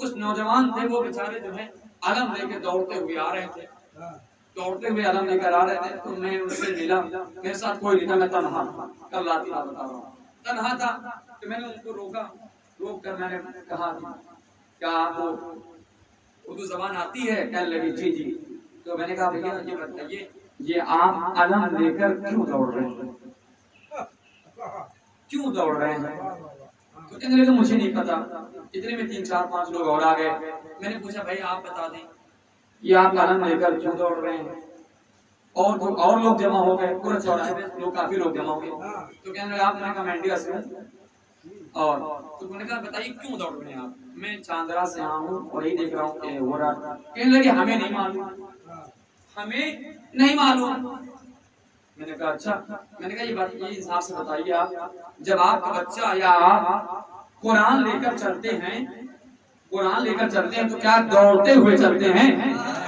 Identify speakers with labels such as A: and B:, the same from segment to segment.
A: کچھ نوجوان تھے وہ بیچارے جو ہے علم لے کے دوڑتے ہوئے آ رہے تھے، دوڑتے ہوئے علم لے کر آ رہے تھے، تو میں ان سے ملا، میرے ساتھ کوئی نہیں تھا، میں تنہا تھا، کل رات کی بات بتا رہا ہوں، تنہا تھا، تو میں نے ان کو روکا، روک کر میں نے کہا کیا آپ کو اردو زبان آتی ہے؟ کہنے لگی جی جی۔ تو میں نے کہا بھیا یہ بتائیے یہ آپ علم لے کر کیوں دوڑ رہے ہیں، کیوں دوڑ رہے ہیں؟ تو کہنے لگے مجھے نہیں پتا۔ اتنے میں 3-4-5 لوگ اور آ گئے، میں نے پوچھا بھائی آپ بتا دیں یہ آپ علم لے کر کیوں دوڑ رہے ہیں؟ اور لوگ جمع ہو گئے، پورے چوراہے میں لوگ کافی لوگ جمع ہو گئے، تو کہنے لگے آپ، میں کہا مینڈیا سے ہوں، اور تو انہوں نے کہا بتائیے کیوں دوڑ رہے ہیں آپ؟ میں چاندرا سے آیا ہوں اور یہی دیکھ رہا ہوں کہ ہو رہا۔ کہنے لگے ہمیں نہیں معلوم، ہمیں نہیں معلوم۔ میں نے کہا اچھا، میں نے کہا یہ بات یہ حساب سے بتائیے آپ، جب آپ کا بچہ یا آپ قرآن لے کر چلتے ہیں، قرآن لے کر چلتے ہیں تو کیا دوڑتے ہوئے چلتے ہیں؟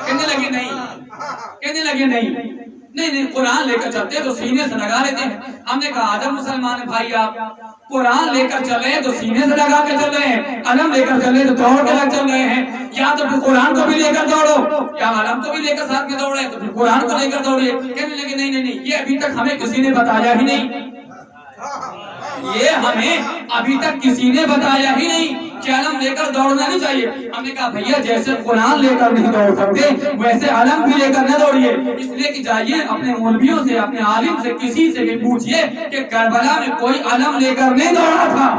A: کہنے لگے نہیں، کہنے لگے نہیں نہیں، قرآن لے کر چلتے ہیں تو سینے سے لگا لیتے ہیں۔ ہم نے کہا آدم مسلمان ہے بھائی، آپ قرآن لے کر چل رہے ہیں تو سینے سے لگا کے چل رہے ہیں، علم لے کر چل رہے ہیں تو دوڑ کے چل رہے ہیں، یا تو پھر قرآن کو بھی لے کر دوڑو یا علم کو بھی لے کر ساتھ میں دوڑے تو پھر قرآن کو لے کر دوڑیے۔ کہنے لگے نہیں نہیں نہیں، یہ ابھی تک ہمیں کسی نے بتایا ہی نہیں، یہ ہمیں ابھی تک کسی نے بتایا ہی نہیں کہ علم لے کر دوڑنا نہیں چاہیے۔ ہم نے کہا بھیا جیسے قرآن لے کر نہیں دوڑ سکتے ویسے علم بھی لے کر نہ دوڑیے، اس لیے کہ جائیے اپنے مولویوں سے، اپنے عالم سے، کسی سے بھی پوچھئے کہ کربلا میں کوئی علم لے کر نہیں دوڑا تھا،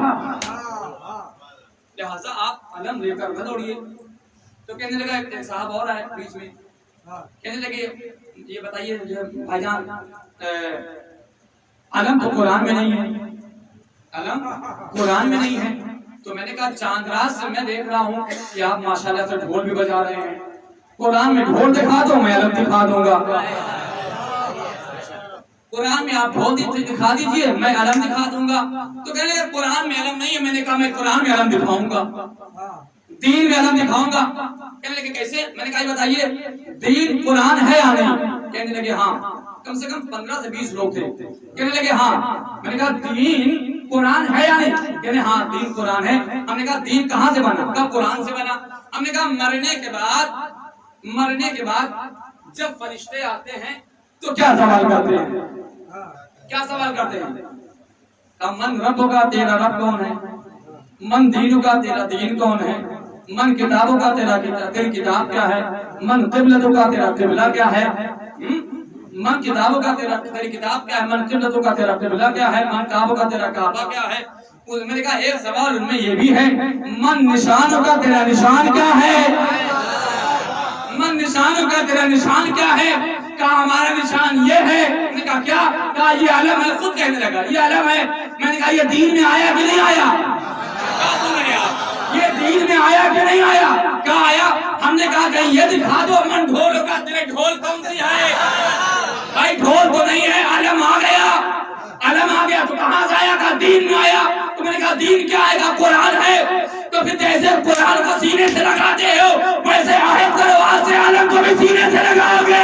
A: لہذا آپ علم لے کر نہ دوڑیے۔ تو کہنے لگا ایک صاحب اور آئے بیچ میں، کہنے لگے یہ بتائیے بھائی جان علم تو قرآن میں نہیں ہے، علم قرآن میں نہیں ہے۔ تو میں نے کہا چاند رات سے میں دیکھ رہا ہوں کہ آپ ماشاءاللہ سے ڈھول بھی بجا رہے ہیں، قرآن میں ڈھول دکھا دو میں علم دکھا دوں گا، قرآن میں آپ ڈھول دکھا دیجئے میں علم دکھا دوں گا۔ تو کہنے لگے قرآن میں علم نہیں ہے۔ میں نے کہا میں قرآن میں علم دکھاؤں گا، دین میں علم دکھاؤں گا۔ کہنے لگے کیسے؟ میں نے کہا یہ بتائیے دین قرآن ہے یا نہیں؟ کہنے لگے ہاں، کم سے کم 15 سے 20 لوگ تھے۔ کہنے لگے ہاں۔ میں نے کہا دین قرآن ہے یا نہیں؟ کہنے ہاں دین قرآن ہے۔ ہم نے کہا دین کہاں سے بنا؟ کہا قرآن سے بنا۔ ہم نے کہا مرنے کے بعد جب فرشتے آتے ہیں تو کیا سوال کرتے ہیں؟ کیا سوال کرتے ہیں؟ کہا من رب کا تیرا رب کون ہے؟ من دینوں کا تیرا دین کون ہے؟ من کتابوں کا تیری کتاب کیا ہے؟ من قبلتوں کا تیرا قبلہ کیا ہے؟ من کتابوں کا تیری کتاب کیا ہے؟ من قبلتوں کا تیرا قبلہ کیا ہے؟ من کعبوں کا تیرا کعبہ کیا ہے؟ میں نے کہا ایک سوال ان میں یہ بھی ہے من نشانوں کا تیرا نشان کیا ہے؟ من نشانوں کا تیرا نشان کیا ہے؟ کہا ہمارا نشان یہ ہے۔ میں نے کہا کیا؟ کہا یہ علم ہے۔ خود کہنے لگا یہ علم ہے۔ میں نے کہا یہ دین میں آیا کہ نہیں آیا؟ کہا سن رہے آپ یہ دین میں آیا کہ نہیں آیا؟ کہا آیا۔ ہم نے کہا کہ یہ دکھا دو من ڈھول کا تیرے ڈھول کون سی ہے؟ بھائی ڈھول تو نہیں ہے، علم آ گیا، علم آ گیا تو کہاں سے آیا؟ کہا دین میں آیا۔ تو میں نے کہا دین کیا آئے گا؟ قرآن ہے۔ تو پھر جیسے قرآن کو سینے سے لگاتے ہو ویسے آیت کرو آج سے علم کو بھی سینے سے لگاؤ گے۔